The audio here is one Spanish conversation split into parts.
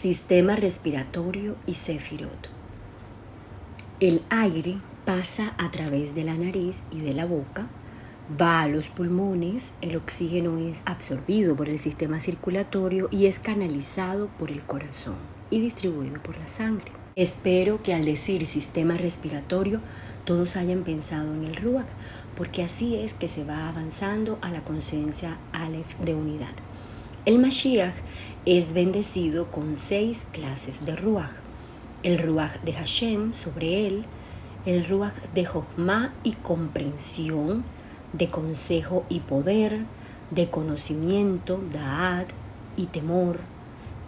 Sistema respiratorio y Sefirot. El aire pasa a través de la nariz y de la boca, va a los pulmones, el oxígeno es absorbido por el sistema circulatorio y es canalizado por el corazón y distribuido por la sangre. Espero que al decir sistema respiratorio todos hayan pensado en el Ruach, porque así es que se va avanzando a la conciencia Aleph de unidad. El Mashiach es bendecido con 6 clases de Ruach. El Ruach de Hashem sobre él, el Ruach de Jochma y comprensión, de consejo y poder, de conocimiento, Da'at y temor,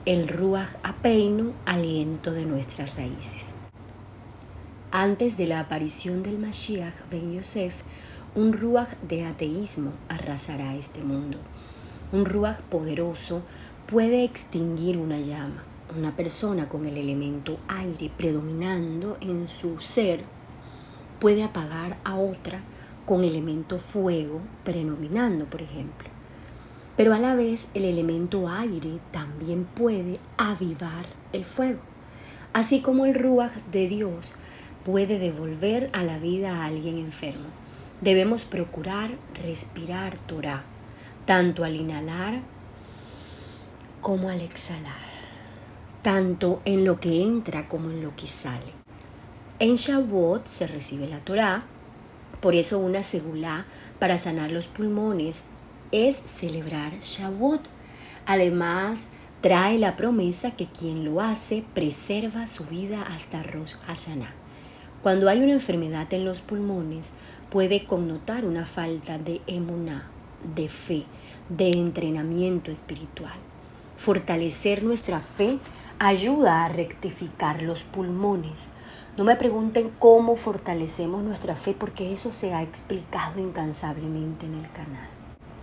el Ruach Apeinu, aliento de nuestras raíces. Antes de la aparición del Mashiach Ben Yosef, un Ruach de ateísmo arrasará este mundo. Un Ruach poderoso puede extinguir una llama. Una persona con el elemento aire predominando en su ser puede apagar a otra con elemento fuego predominando, por ejemplo. Pero a la vez el elemento aire también puede avivar el fuego. Así como el Ruach de Dios puede devolver a la vida a alguien enfermo. Debemos procurar respirar Torah, tanto al inhalar como al exhalar, tanto en lo que entra como en lo que sale. En Shavuot se recibe la Torah, por eso una segulá para sanar los pulmones es celebrar Shavuot. Además, trae la promesa que quien lo hace preserva su vida hasta Rosh Hashanah. Cuando hay una enfermedad en los pulmones, puede connotar una falta de emuná, de fe, de entrenamiento espiritual. Fortalecer nuestra fe ayuda a rectificar los pulmones. No me pregunten cómo fortalecemos nuestra fe porque eso se ha explicado incansablemente en el canal.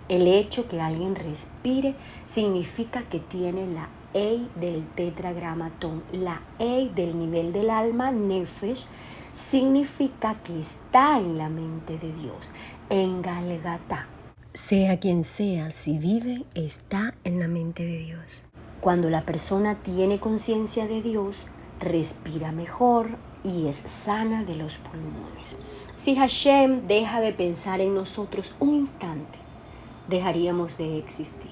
El hecho que alguien respire significa que tiene la Ei del tetragramatón, la Ei del nivel del alma, Nefesh, significa que está en la mente de Dios, en Galgatá. Sea quien sea, si vive, está en la mente de Dios. Cuando la persona tiene conciencia de Dios, respira mejor y es sana de los pulmones. Si Hashem deja de pensar en nosotros un instante, dejaríamos de existir.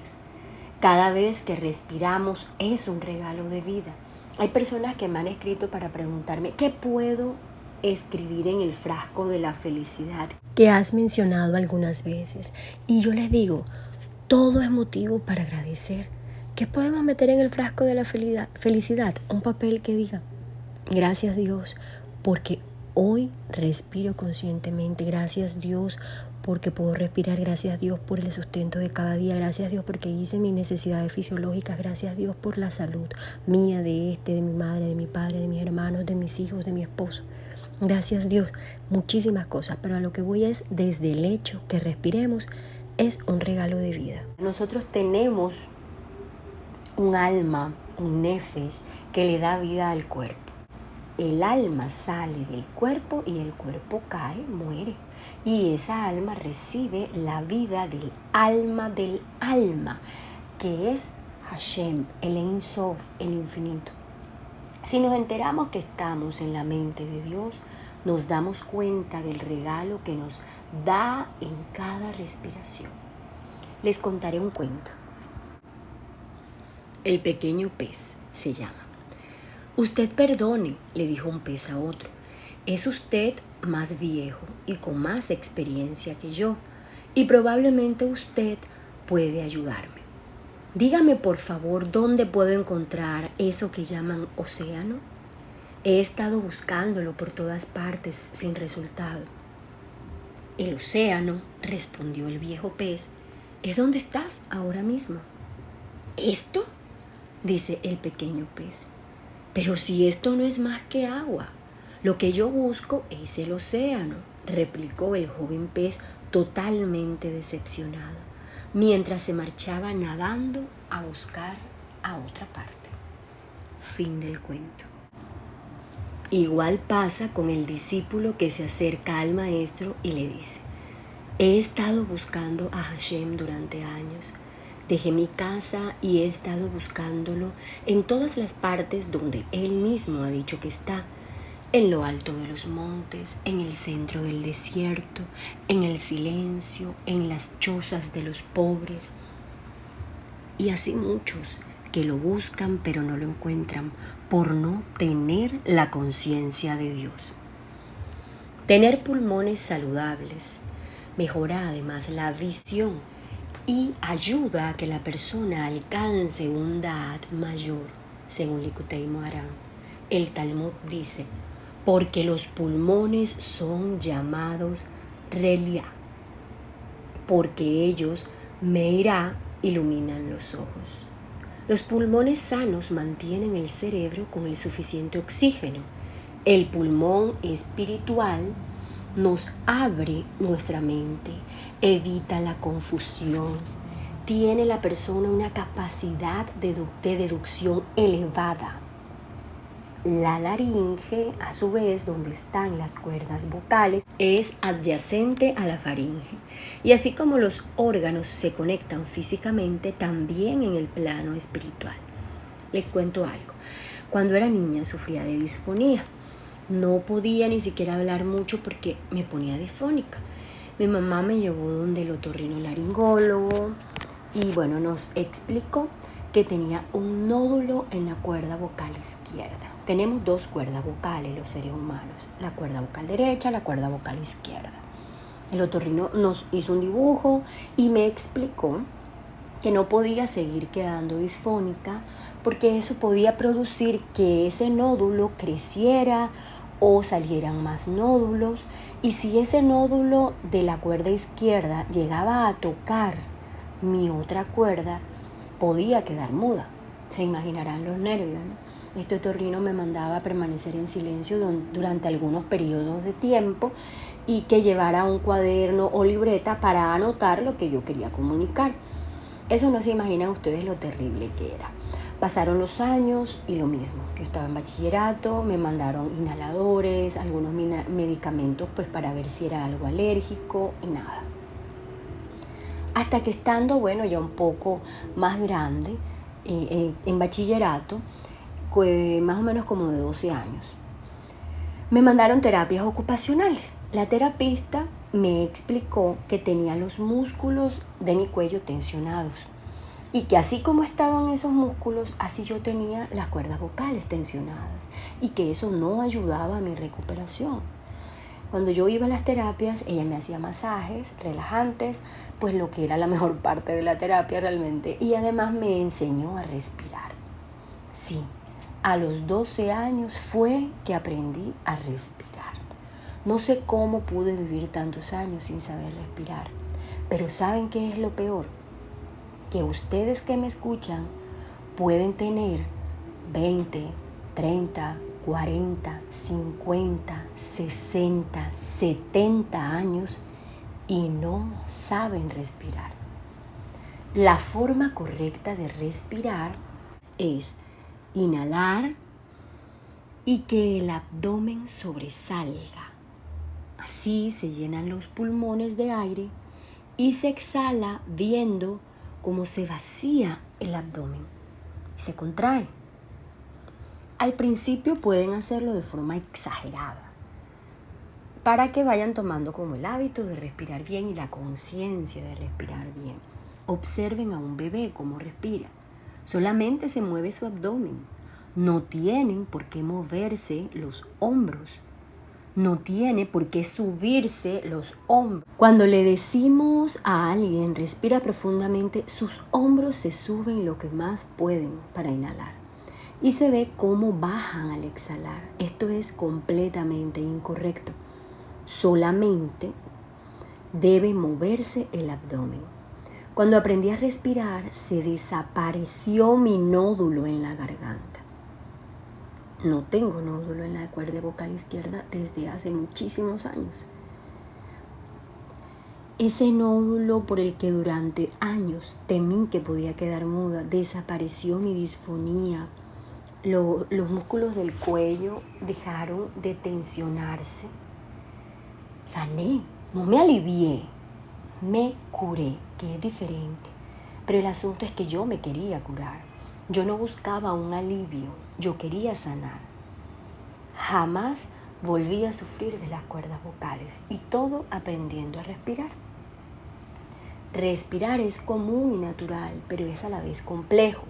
Cada vez que respiramos es un regalo de vida. Hay personas que me han escrito para preguntarme, ¿qué puedo escribir en el frasco de la felicidad que has mencionado algunas veces? Y yo les digo, todo es motivo para agradecer. ¿Qué podemos meter en el frasco de la felicidad? Un papel que diga, gracias Dios, porque hoy respiro conscientemente. Gracias Dios, porque puedo respirar. Gracias Dios por el sustento de cada día. Gracias Dios porque hice mis necesidades fisiológicas. Gracias Dios por la salud mía, de mi madre, de mi padre, de mis hermanos, de mis hijos, de mi esposo. Gracias Dios, muchísimas cosas, pero a lo que voy es desde el hecho que respiremos es un regalo de vida. Nosotros tenemos un alma, un nefesh que le da vida al cuerpo. El alma sale del cuerpo y el cuerpo cae, muere. Y esa alma recibe la vida del alma, que es Hashem, el Ein Sof, el infinito. Si nos enteramos que estamos en la mente de Dios, nos damos cuenta del regalo que nos da en cada respiración. Les contaré un cuento. El pequeño pez se llama. Usted perdone, le dijo un pez a otro. Es usted más viejo y con más experiencia que yo, y probablemente usted puede ayudarme. Dígame por favor dónde puedo encontrar eso que llaman océano. He estado buscándolo por todas partes sin resultado. El océano, respondió el viejo pez, es donde estás ahora mismo. ¿Esto? Dice el pequeño pez. Pero si esto no es más que agua, lo que yo busco es el océano, replicó el joven pez totalmente decepcionado, mientras se marchaba nadando a buscar a otra parte. Fin del cuento. Igual pasa con el discípulo que se acerca al maestro y le dice, he estado buscando a Hashem durante años. Dejé mi casa y he estado buscándolo en todas las partes donde Él mismo ha dicho que está. En lo alto de los montes, en el centro del desierto, en el silencio, en las chozas de los pobres. Y así muchos que lo buscan pero no lo encuentran por no tener la conciencia de Dios. Tener pulmones saludables mejora además la visión y ayuda a que la persona alcance un da'at mayor, según Likutei Moharan. El Talmud dice, porque los pulmones son llamados Relia, porque ellos Meirá iluminan los ojos. Los pulmones sanos mantienen el cerebro con el suficiente oxígeno. El pulmón espiritual nos abre nuestra mente, evita la confusión. Tiene la persona una capacidad de deducción elevada. La laringe, a su vez, donde están las cuerdas vocales, es adyacente a la faringe. Y así como los órganos se conectan físicamente, también en el plano espiritual. Les cuento algo. Cuando era niña sufría de disfonía. No podía ni siquiera hablar mucho porque me ponía disfónica. Mi mamá me llevó donde el otorrinolaringólogo y bueno, nos explicó que tenía un nódulo en la cuerda vocal izquierda. Tenemos dos cuerdas vocales los seres humanos, la cuerda vocal derecha, la cuerda vocal izquierda. El otorrino nos hizo un dibujo y me explicó que no podía seguir quedando disfónica porque eso podía producir que ese nódulo creciera o salieran más nódulos, y si ese nódulo de la cuerda izquierda llegaba a tocar mi otra cuerda, podía quedar muda. Se imaginarán los nervios, ¿no? Este otorrino me mandaba a permanecer en silencio durante algunos periodos de tiempo y que llevara un cuaderno o libreta para anotar lo que yo quería comunicar. Eso no se imaginan ustedes lo terrible que era. Pasaron los años y lo mismo. Yo estaba en bachillerato, me mandaron inhaladores, algunos medicamentos pues para ver si era algo alérgico y nada. Hasta que estando, bueno, ya un poco más grande, en bachillerato, más o menos como de 12 años, me mandaron terapias ocupacionales. La terapista me explicó que tenía los músculos de mi cuello tensionados y que así como estaban esos músculos, así yo tenía las cuerdas vocales tensionadas y que eso no ayudaba a mi recuperación. Cuando yo iba a las terapias, ella me hacía masajes relajantes, pues lo que era la mejor parte de la terapia realmente, y además me enseñó a respirar. Sí, a los 12 años fue que aprendí a respirar. No sé cómo pude vivir tantos años sin saber respirar, pero ¿saben qué es lo peor? Que ustedes que me escuchan pueden tener 20, 30, 40, 50, 60, 70 años y no saben respirar. La forma correcta de respirar es inhalar y que el abdomen sobresalga. Así se llenan los pulmones de aire y se exhala viendo cómo se vacía el abdomen y se contrae. Al principio pueden hacerlo de forma exagerada para que vayan tomando como el hábito de respirar bien y la conciencia de respirar bien. Observen a un bebé cómo respira. Solamente se mueve su abdomen. No tienen por qué moverse los hombros. No tiene por qué subirse los hombros. Cuando le decimos a alguien respira profundamente, sus hombros se suben lo que más pueden para inhalar. Y se ve cómo bajan al exhalar. Esto es completamente incorrecto. Solamente debe moverse el abdomen. Cuando aprendí a respirar, se desapareció mi nódulo en la garganta. No tengo nódulo en la cuerda vocal izquierda desde hace muchísimos años. Ese nódulo por el que durante años temí que podía quedar muda, desapareció mi disfonía. Los músculos del cuello dejaron de tensionarse. Sané, no me alivié, me curé, que es diferente. Pero el asunto es que yo me quería curar. Yo no buscaba un alivio, yo quería sanar. Jamás volví a sufrir de las cuerdas vocales y todo aprendiendo a respirar. Respirar es común y natural, pero es a la vez complejo.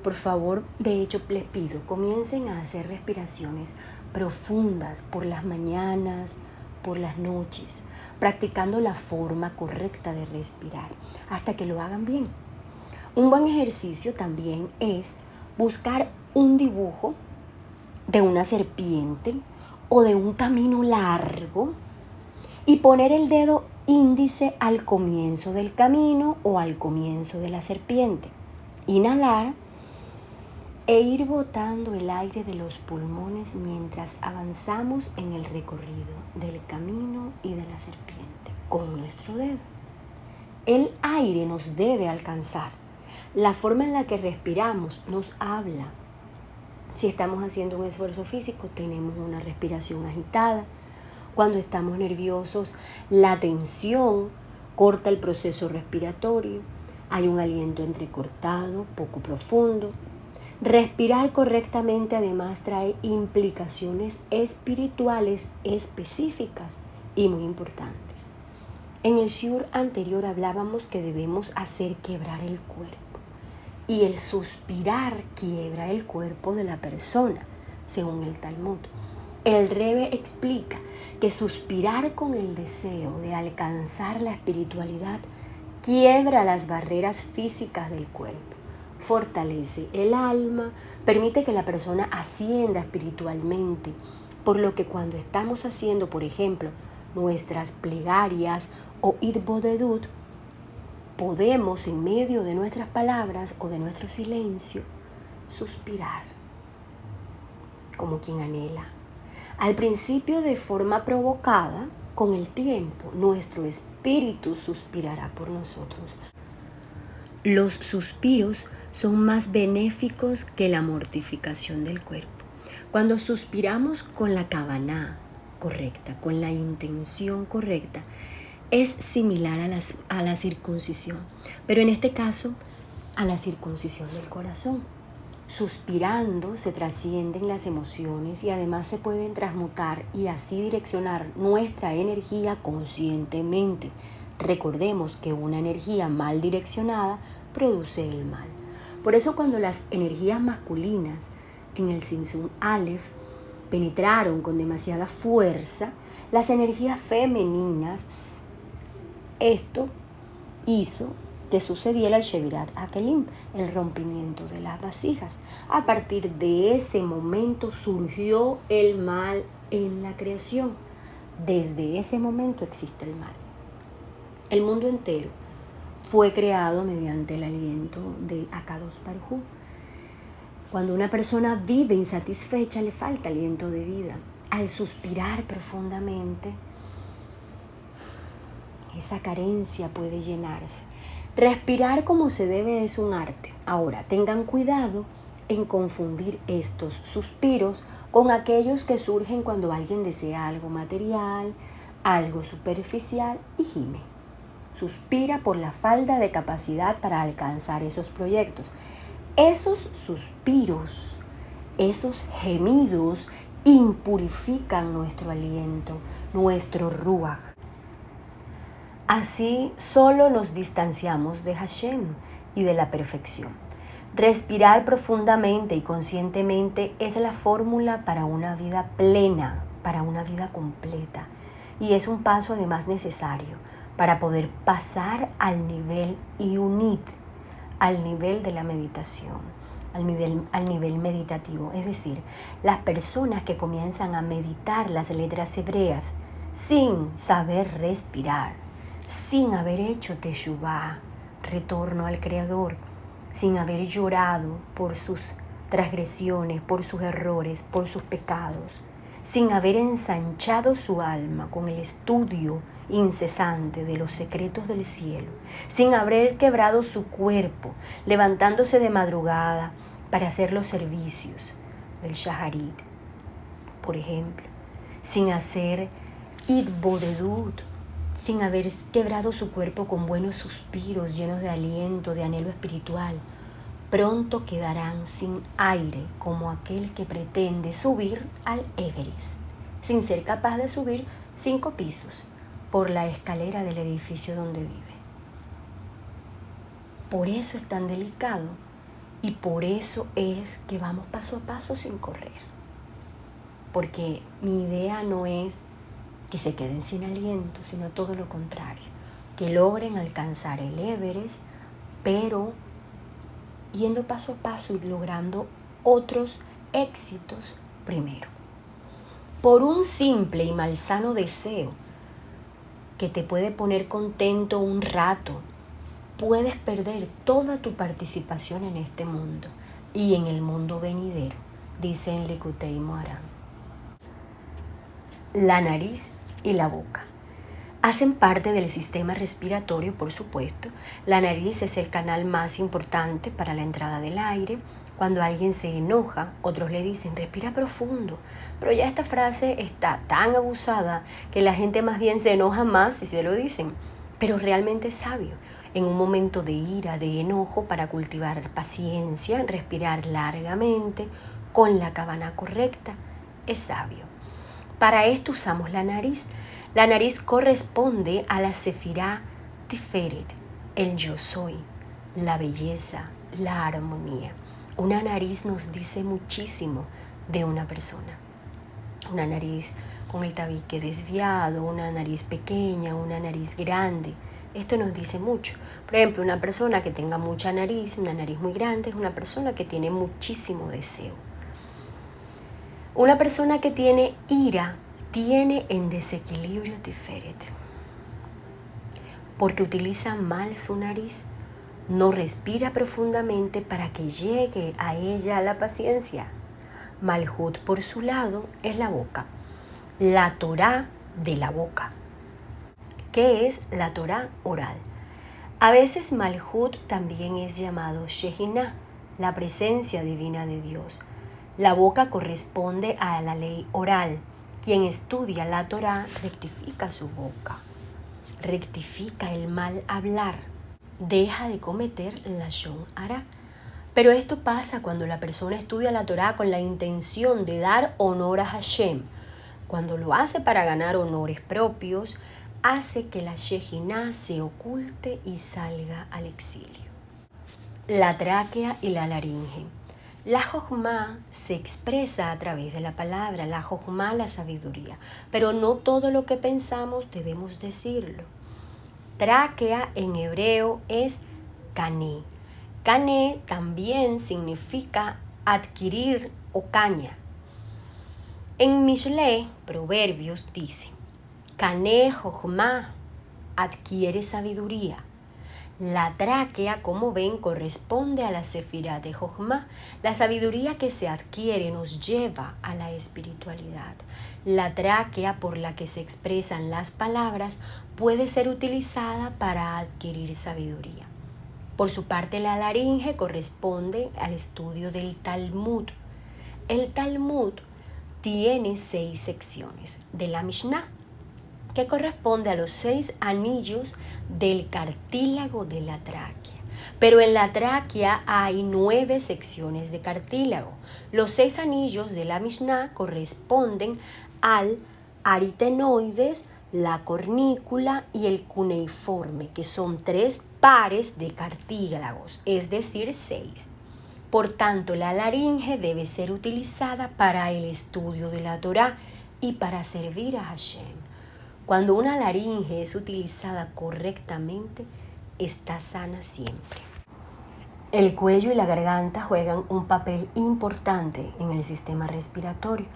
Por favor, de hecho, les pido, comiencen a hacer respiraciones profundas por las mañanas, por las noches, practicando la forma correcta de respirar hasta que lo hagan bien. Un buen ejercicio también es buscar un dibujo de una serpiente o de un camino largo y poner el dedo índice al comienzo del camino o al comienzo de la serpiente. Inhalar e ir botando el aire de los pulmones mientras avanzamos en el recorrido del camino y de la serpiente con nuestro dedo. El aire nos debe alcanzar. La forma en la que respiramos nos habla. Si estamos haciendo un esfuerzo físico, tenemos una respiración agitada. Cuando estamos nerviosos, la tensión corta el proceso respiratorio. Hay un aliento entrecortado, poco profundo. Respirar correctamente además trae implicaciones espirituales específicas y muy importantes. En el shiur anterior hablábamos que debemos hacer quebrar el cuerpo y el suspirar quiebra el cuerpo de la persona, según el Talmud. El Rebbe explica que suspirar con el deseo de alcanzar la espiritualidad quiebra las barreras físicas del cuerpo. Fortalece el alma, permite que la persona ascienda espiritualmente, por lo que cuando estamos haciendo, por ejemplo, nuestras plegarias o Itbodedut, podemos en medio de nuestras palabras o de nuestro silencio suspirar como quien anhela. Al principio de forma provocada, con el tiempo nuestro espíritu suspirará por nosotros. Los suspiros son más benéficos que la mortificación del cuerpo. Cuando suspiramos con la kavaná correcta, con la intención correcta, es similar a la circuncisión, pero en este caso a la circuncisión del corazón. Suspirando se trascienden las emociones y además se pueden transmutar y así direccionar nuestra energía conscientemente. Recordemos que una energía mal direccionada produce el mal. Por eso cuando las energías masculinas en el Simsun Aleph penetraron con demasiada fuerza, las energías femeninas, esto hizo que sucediera el Shevirat HaKelim, el rompimiento de las vasijas. A partir de ese momento surgió el mal en la creación. Desde ese momento existe el mal. El mundo entero fue creado mediante el aliento de Akadosh Baruj Hu. Cuando una persona vive insatisfecha, le falta aliento de vida. Al suspirar profundamente, esa carencia puede llenarse. Respirar como se debe es un arte. Ahora, tengan cuidado en confundir estos suspiros con aquellos que surgen cuando alguien desea algo material, algo superficial y gime. Suspira por la falta de capacidad para alcanzar esos proyectos. Esos suspiros, esos gemidos impurifican nuestro aliento, nuestro ruach. Así solo nos distanciamos de Hashem y de la perfección. Respirar profundamente y conscientemente es la fórmula para una vida plena, para una vida completa. Y es un paso además necesario para poder pasar al nivel Yunit, al nivel de la meditación, al nivel meditativo. Es decir, las personas que comienzan a meditar las letras hebreas sin saber respirar, sin haber hecho teshuvá, retorno al Creador, sin haber llorado por sus transgresiones, por sus errores, por sus pecados, sin haber ensanchado su alma con el estudio incesante de los secretos del cielo, sin haber quebrado su cuerpo, levantándose de madrugada para hacer los servicios del Shaharit, por ejemplo, sin hacer Itbodedut, sin haber quebrado su cuerpo con buenos suspiros llenos de aliento, de anhelo espiritual, pronto quedarán sin aire como aquel que pretende subir al Everest, sin ser capaz de subir 5 pisos por la escalera del edificio donde vive. Por eso es tan delicado y por eso es que vamos paso a paso sin correr. Porque mi idea no es que se queden sin aliento, sino todo lo contrario, que logren alcanzar el Everest, pero yendo paso a paso y logrando otros éxitos primero. Por un simple y malsano deseo que te puede poner contento un rato, puedes perder toda tu participación en este mundo y en el mundo venidero, dice en Likutei Moharan. La nariz y la boca hacen parte del sistema respiratorio, por supuesto. La nariz es el canal más importante para la entrada del aire. Cuando alguien se enoja, otros le dicen, respira profundo. Pero ya esta frase está tan abusada que la gente más bien se enoja más si se lo dicen. Pero realmente es sabio. En un momento de ira, de enojo, para cultivar paciencia, respirar largamente, con la cabana correcta, es sabio. Para esto usamos la nariz. La nariz corresponde a la Sefirá Tiferet, el yo soy, la belleza, la armonía. Una nariz nos dice muchísimo de una persona. Una nariz con el tabique desviado, una nariz pequeña, una nariz grande. Esto nos dice mucho. Por ejemplo, una persona que tenga mucha nariz, una nariz muy grande, es una persona que tiene muchísimo deseo. Una persona que tiene ira tiene en desequilibrio Tiferet, porque utiliza mal su nariz, no respira profundamente para que llegue a ella la paciencia. Malhut, por su lado, es la boca, la Torá de la boca. ¿Qué es la Torá oral? A veces Malhut también es llamado Shehinah, la presencia divina de Dios. La boca corresponde a la ley oral. Quien estudia la Torá rectifica su boca, rectifica el mal hablar, deja de cometer lashon hara. Pero esto pasa cuando la persona estudia la Torá con la intención de dar honor a Hashem. Cuando lo hace para ganar honores propios, hace que la Shehinah se oculte y salga al exilio. La tráquea y la laringe. La Jochma se expresa a través de la palabra, la Jochma, la sabiduría, pero no todo lo que pensamos debemos decirlo. Tráquea en hebreo es cané. Cané también significa adquirir o caña. En Mishle, Proverbios, dice, cané Jochma, adquiere sabiduría. La tráquea, como ven, corresponde a la sefirá de Jochma. La sabiduría que se adquiere nos lleva a la espiritualidad. La tráquea por la que se expresan las palabras puede ser utilizada para adquirir sabiduría. Por su parte, la laringe corresponde al estudio del Talmud. El Talmud tiene 6 secciones de la Mishnah, que corresponde a los 6 anillos del cartílago de la tráquea. Pero en la tráquea hay 9 secciones de cartílago. Los 6 anillos de la Mishnah corresponden al aritenoides, la cornícula y el cuneiforme, que son 3 pares de cartílagos, es decir, 6. Por tanto, la laringe debe ser utilizada para el estudio de la Torá y para servir a Hashem. Cuando una laringe es utilizada correctamente, está sana siempre. El cuello y la garganta juegan un papel importante en el sistema respiratorio.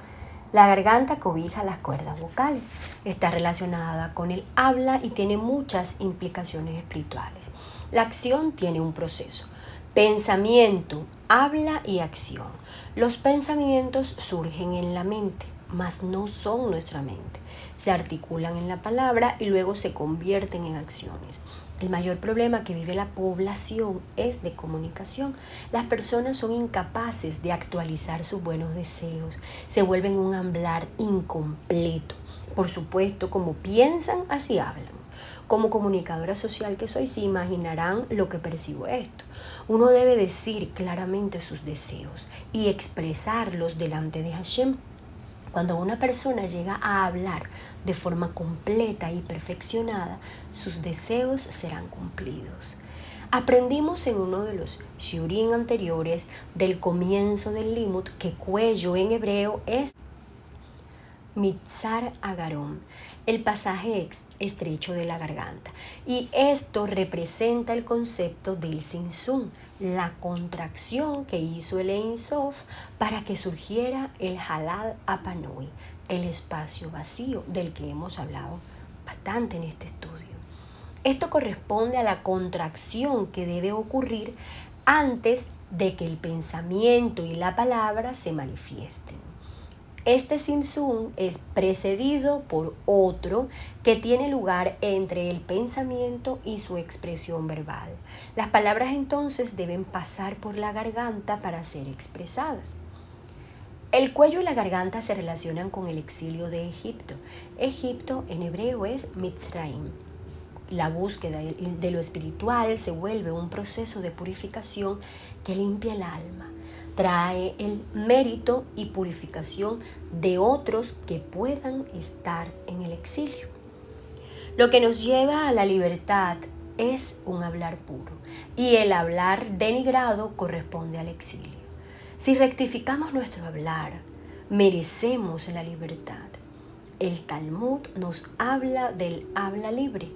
La garganta cobija las cuerdas vocales, está relacionada con el habla y tiene muchas implicaciones espirituales. La acción tiene un proceso: pensamiento, habla y acción. Los pensamientos surgen en la mente, mas no son nuestra mente. Se articulan en la palabra y luego se convierten en acciones. El mayor problema que vive la población es de comunicación. Las personas son incapaces de actualizar sus buenos deseos, se vuelven un hablar incompleto. Por supuesto, como piensan, así hablan. Como comunicadora social que soy, se imaginarán lo que percibo esto. Uno debe decir claramente sus deseos y expresarlos delante de Hashem. Cuando una persona llega a hablar de forma completa y perfeccionada, sus deseos serán cumplidos. Aprendimos en uno de los shiurim anteriores del comienzo del limud que cuello en hebreo es Mitzar Agarom, el pasaje estrecho de la garganta. Y esto representa el concepto del Tzimtzum, la contracción que hizo el Ein Sof para que surgiera el Halal Apanui, el espacio vacío del que hemos hablado bastante en este estudio. Esto corresponde a la contracción que debe ocurrir antes de que el pensamiento y la palabra se manifiesten. Este Tzimtzum es precedido por otro que tiene lugar entre el pensamiento y su expresión verbal. Las palabras entonces deben pasar por la garganta para ser expresadas. El cuello y la garganta se relacionan con el exilio de Egipto. Egipto en hebreo es Mitzrayim. La búsqueda de lo espiritual se vuelve un proceso de purificación que limpia el alma. Trae el mérito y purificación de otros que puedan estar en el exilio. Lo que nos lleva a la libertad es un hablar puro y el hablar denigrado corresponde al exilio. Si rectificamos nuestro hablar, merecemos la libertad. El Talmud nos habla del habla libre.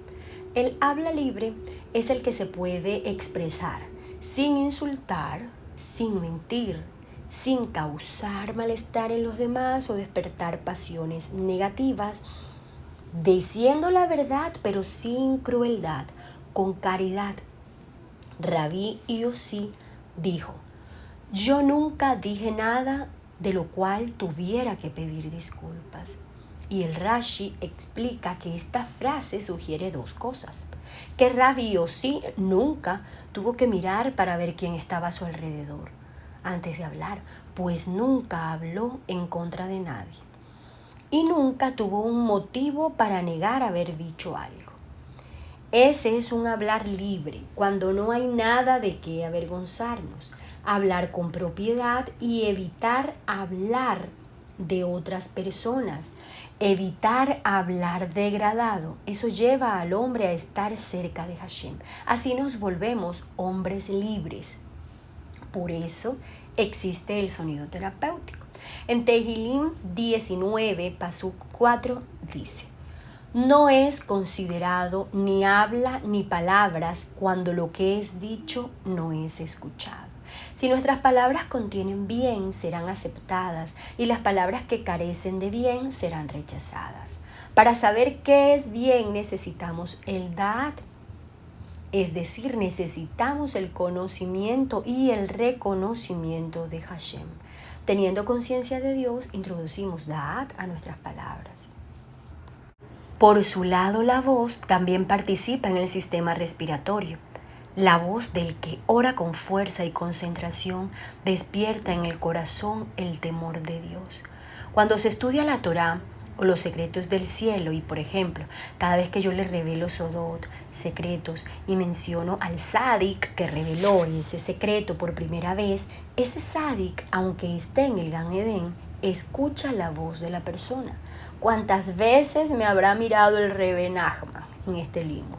El habla libre es el que se puede expresar sin insultar, sin mentir, sin causar malestar en los demás o despertar pasiones negativas, diciendo la verdad pero sin crueldad, con caridad. Rabí Yossi dijo: yo nunca dije nada de lo cual tuviera que pedir disculpas. Y el Rashi explica que esta frase sugiere dos cosas: que Rabí Yossi nunca tuvo que mirar para ver quién estaba a su alrededor antes de hablar, pues nunca habló en contra de nadie. Y nunca tuvo un motivo para negar haber dicho algo. Ese es un hablar libre, cuando no hay nada de qué avergonzarnos. Hablar con propiedad y evitar hablar de otras personas. Evitar hablar degradado. Eso lleva al hombre a estar cerca de Hashem. Así nos volvemos hombres libres. Por eso existe el sonido terapéutico. En Tehilim 19, Pasuk 4 dice: no es considerado ni habla ni palabras cuando lo que es dicho no es escuchado. Si nuestras palabras contienen bien, serán aceptadas, y las palabras que carecen de bien serán rechazadas. Para saber qué es bien necesitamos el Da'at, es decir, necesitamos el conocimiento y el reconocimiento de Hashem. Teniendo conciencia de Dios, introducimos Da'at a nuestras palabras. Por su lado, la voz también participa en el sistema respiratorio. La voz del que ora con fuerza y concentración despierta en el corazón el temor de Dios. Cuando se estudia la Torá o los secretos del cielo, y por ejemplo, cada vez que yo les revelo sodot, secretos, y menciono al Tzadik que reveló ese secreto por primera vez, ese Tzadik, aunque esté en el Gan Edén, escucha la voz de la persona. ¿Cuántas veces me habrá mirado el Rebbe Nachman en este limud?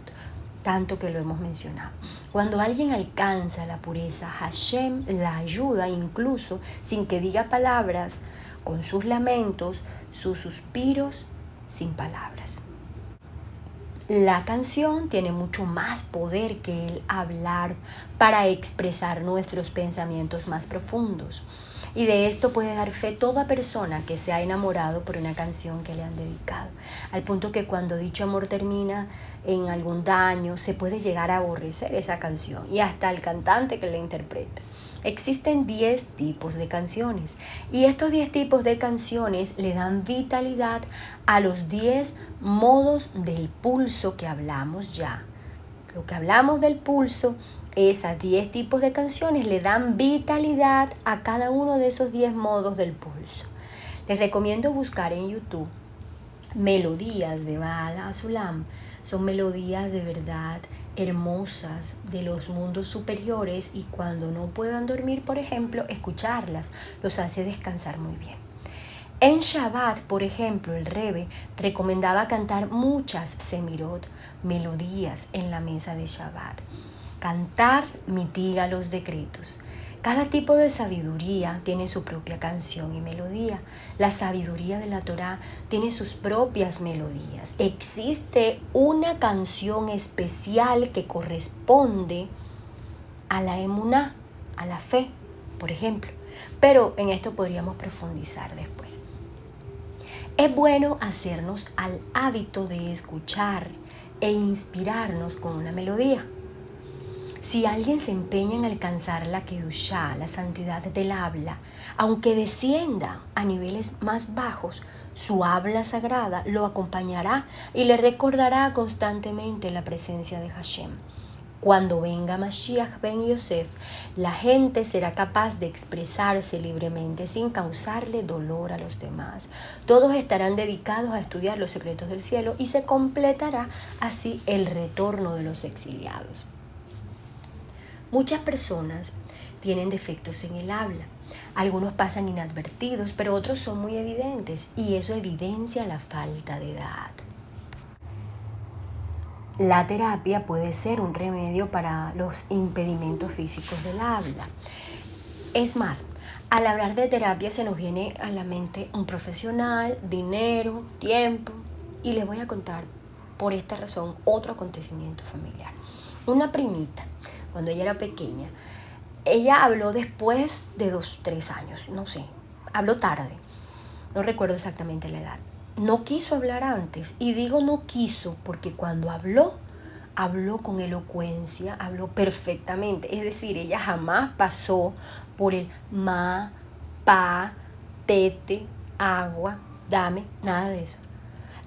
Tanto que lo hemos mencionado. Cuando alguien alcanza la pureza, Hashem la ayuda incluso sin que diga palabras, con sus lamentos, sus suspiros, sin palabras. La canción tiene mucho más poder que el hablar para expresar nuestros pensamientos más profundos. Y de esto puede dar fe toda persona que se ha enamorado por una canción que le han dedicado. Al punto que cuando dicho amor termina en algún daño, se puede llegar a aborrecer esa canción y hasta el cantante que la interpreta. Existen 10 tipos de canciones y estos 10 tipos de canciones le dan vitalidad a los 10 modos del pulso que hablamos ya. Lo que hablamos del pulso, esas 10 tipos de canciones le dan vitalidad a cada uno de esos 10 modos del pulso. Les recomiendo buscar en YouTube melodías de Bala Sulam. Son melodías de verdad hermosas de los mundos superiores, y cuando no puedan dormir, por ejemplo, escucharlas los hace descansar muy bien. En Shabbat, por ejemplo, el Rebbe recomendaba cantar muchas semirot, melodías en la mesa de Shabbat. Cantar mitiga los decretos. Cada tipo de sabiduría tiene su propia canción y melodía. La sabiduría de la Torá tiene sus propias melodías. Existe una canción especial que corresponde a la emuná, a la fe, por ejemplo. Pero en esto podríamos profundizar después. Es bueno hacernos al hábito de escuchar e inspirarnos con una melodía. Si alguien se empeña en alcanzar la Kedushá, la santidad del habla, aunque descienda a niveles más bajos, su habla sagrada lo acompañará y le recordará constantemente la presencia de Hashem. Cuando venga Mashiach ben Yosef, la gente será capaz de expresarse libremente sin causarle dolor a los demás. Todos estarán dedicados a estudiar los secretos del cielo y se completará así el retorno de los exiliados. Muchas personas tienen defectos en el habla. Algunos pasan inadvertidos, pero otros son muy evidentes, y eso evidencia la falta de edad. La terapia puede ser un remedio para los impedimentos físicos del habla. Es más, al hablar de terapia se nos viene a la mente un profesional, dinero, tiempo, y les voy a contar por esta razón otro acontecimiento familiar. Una primita, cuando ella era pequeña, ella habló después de 2-3 años, no sé, habló tarde, no recuerdo exactamente la edad. No quiso hablar antes, y digo no quiso porque cuando habló con elocuencia, habló perfectamente. Es decir, ella jamás pasó por el ma, pa, tete, agua, dame, nada de eso.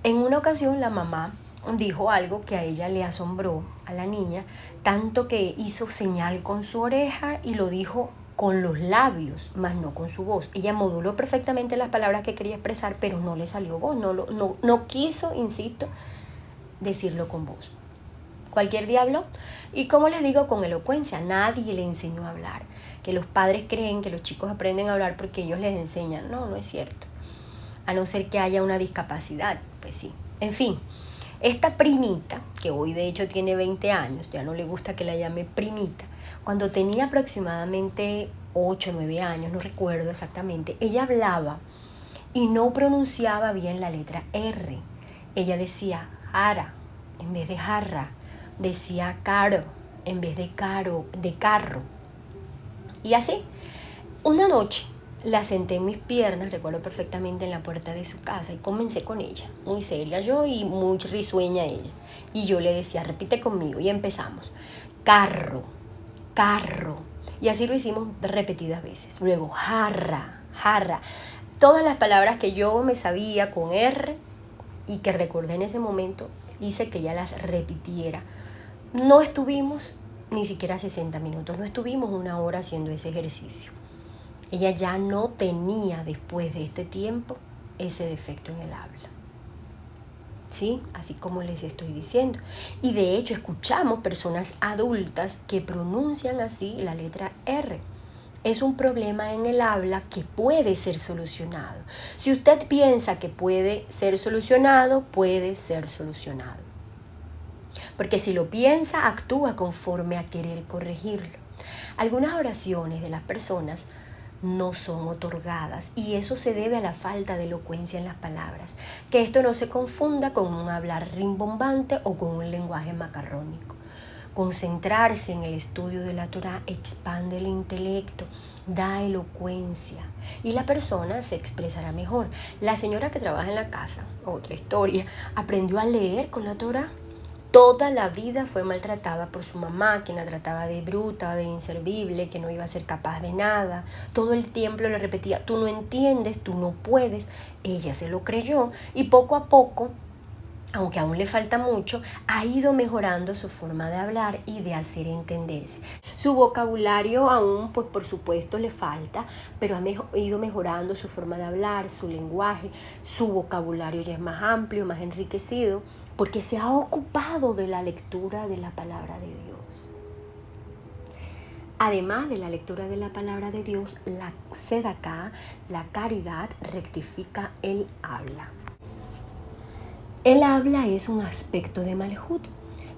En una ocasión la mamá dijo algo que a ella le asombró a la niña, tanto que hizo señal con su oreja y lo dijo con los labios, más no con su voz. Ella moduló perfectamente las palabras que quería expresar, pero no le salió voz, no quiso, insisto, decirlo con voz. Cualquier día habló, y como les digo, con elocuencia. Nadie le enseñó a hablar. Que los padres creen que los chicos aprenden a hablar porque ellos les enseñan. No es cierto. A no ser que haya una discapacidad, pues sí. En fin, esta primita, que hoy de hecho tiene 20 años, ya no le gusta que la llame primita, cuando tenía aproximadamente 8 o 9 años, no recuerdo exactamente, ella hablaba y no pronunciaba bien la letra R. Ella decía jara en vez de jarra, decía caro en vez de caro, de carro. Y así, una noche la senté en mis piernas, recuerdo perfectamente, en la puerta de su casa, y comencé con ella, muy seria yo y muy risueña ella. Y yo le decía, repite conmigo, y empezamos. Carro, carro. Y así lo hicimos repetidas veces. Luego, jarra, jarra. Todas las palabras que yo me sabía con R y que recordé en ese momento, hice que ella las repitiera. No estuvimos ni siquiera 60 minutos, no estuvimos 1 hora haciendo ese ejercicio. Ella ya no tenía, después de este tiempo, ese defecto en el habla. ¿Sí? Así como les estoy diciendo. Y de hecho escuchamos personas adultas que pronuncian así la letra R. Es un problema en el habla que puede ser solucionado. Si usted piensa que puede ser solucionado, puede ser solucionado. Porque si lo piensa, actúa conforme a querer corregirlo. Algunas oraciones de las personas no son otorgadas, y eso se debe a la falta de elocuencia en las palabras. Que esto no se confunda con un hablar rimbombante o con un lenguaje macarrónico. Concentrarse en el estudio de la Torá expande el intelecto, da elocuencia, y la persona se expresará mejor. La señora que trabaja en la casa, otra historia, aprendió a leer con la Torá. Toda la vida fue maltratada por su mamá, quien la trataba de bruta, de inservible, que no iba a ser capaz de nada. Todo el tiempo le repetía, tú no entiendes, tú no puedes. Ella se lo creyó, y poco a poco aunque aún le falta mucho, ha ido mejorando su forma de hablar y de hacer entenderse. Su vocabulario aún, pues por supuesto, le falta, pero ha ido mejorando su forma de hablar, su lenguaje, su vocabulario ya es más amplio, más enriquecido, porque se ha ocupado de la lectura de la palabra de Dios. Además de la lectura de la palabra de Dios, la Tzedaká, la caridad, rectifica el habla. El habla es un aspecto de Malhut,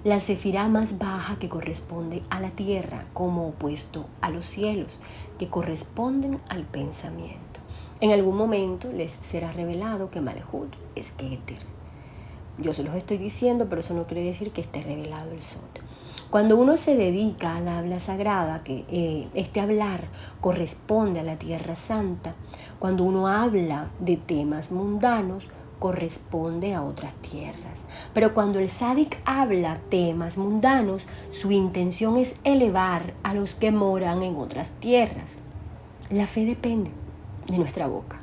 la sefirá más baja que corresponde a la tierra, como opuesto a los cielos, que corresponden al pensamiento. En algún momento les será revelado que Malhut es Keter. Yo se los estoy diciendo, pero eso no quiere decir que esté revelado el Sod. Cuando uno se dedica al habla sagrada, que este hablar corresponde a la tierra santa, cuando uno habla de temas mundanos, corresponde a otras tierras. Pero cuando el sádic habla temas mundanos, su intención es elevar a los que moran en otras tierras. La fe depende de nuestra boca.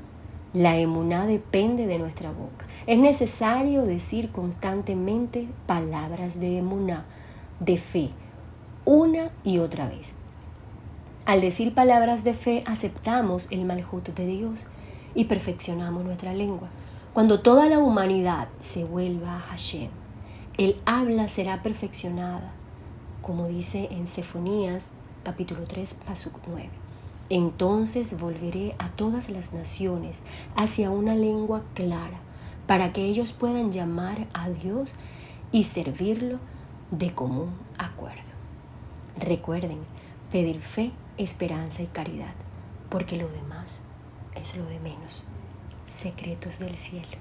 La emuná depende de nuestra boca. Es necesario decir constantemente palabras de emuná, de fe, una y otra vez. Al decir palabras de fe, aceptamos el Malhut de Dios y perfeccionamos nuestra lengua. Cuando toda la humanidad se vuelva a Hashem, el habla será perfeccionada, como dice en Sefonías capítulo 3, pasuk 9. Entonces volveré a todas las naciones hacia una lengua clara, para que ellos puedan llamar a Dios y servirlo de común acuerdo. Recuerden, pedir fe, esperanza y caridad, porque lo demás es lo de menos. Secretos del cielo.